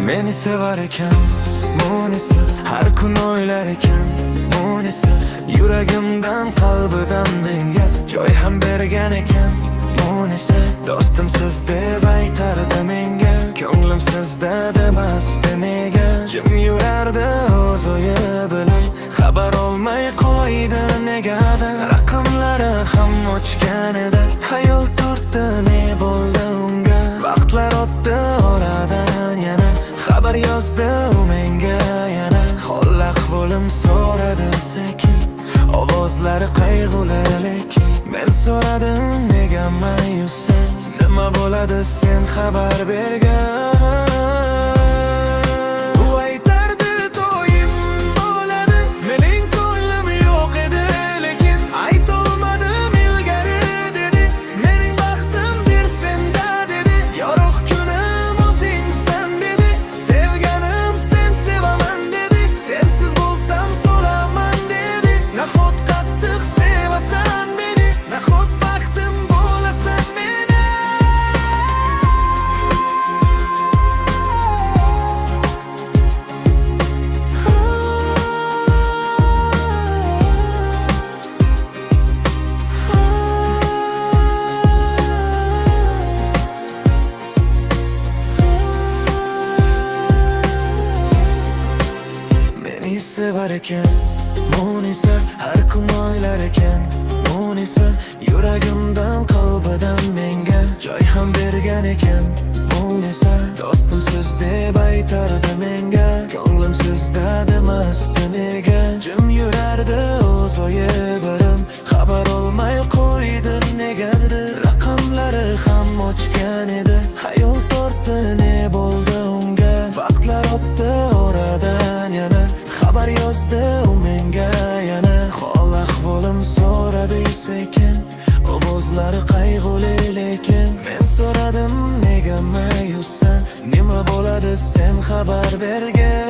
Meni sevar ekan Munisa, har kun o'ylar ekan Munisa, yuragimdan qalbidan menga joy ham bergan ekan Munisa, do'stim siz deb aytardi menga, ko'nglim sizda demasdi nega. Jim yurardi o'z o'yi bilan, xabar olmay qo'ydi negadir. Raqamlari ham o'chgan edi, hayol tortdi ne bo'ldi unga. Vaqtlar o'tdi oradan yana, xabar yozdi u menga yana. Hol ahvolim so'radi sekin, ovozlari qayg'uli lekin. Men so'radim nega mayussan, nima bo'ladi sen xabar bergan. U aytardi to'yim bo'ladi, mening ko'nglim yo'q edi lekin aytolmadim ilgari dedi. Mening baxtimdir senda dedi, yorug' kunim o'zingsan dedi. Sevganim sen sevaman dedi, sensiz bo'lsam so'raman dedi. Nahot qattiq sevasan meni, nahot baxtim bo'lasan meni. Meni sevar ekan Munisa, har kun o'ylar ekan Munisa, yuragimdan qalbidan menga joy ham bergan ekan Munisa, do'stim siz deb aytardi menga, ko'nglim sizda demasdi nega. Jim yurardi o'z o'yi birim, xabar olmay qo'ydi negadir. Raqamlari ham o'chgan edi, hayol tortdi ne bo'ldi unga. Vaqtlar o'tdi oradan yana, xabar yozdi u menga yana. Hol ahvolim so'radi sekin, ovozlari qayg'uli lekin. Men so'radim nega mayussan, nima bo'ladi sen xabar bergin.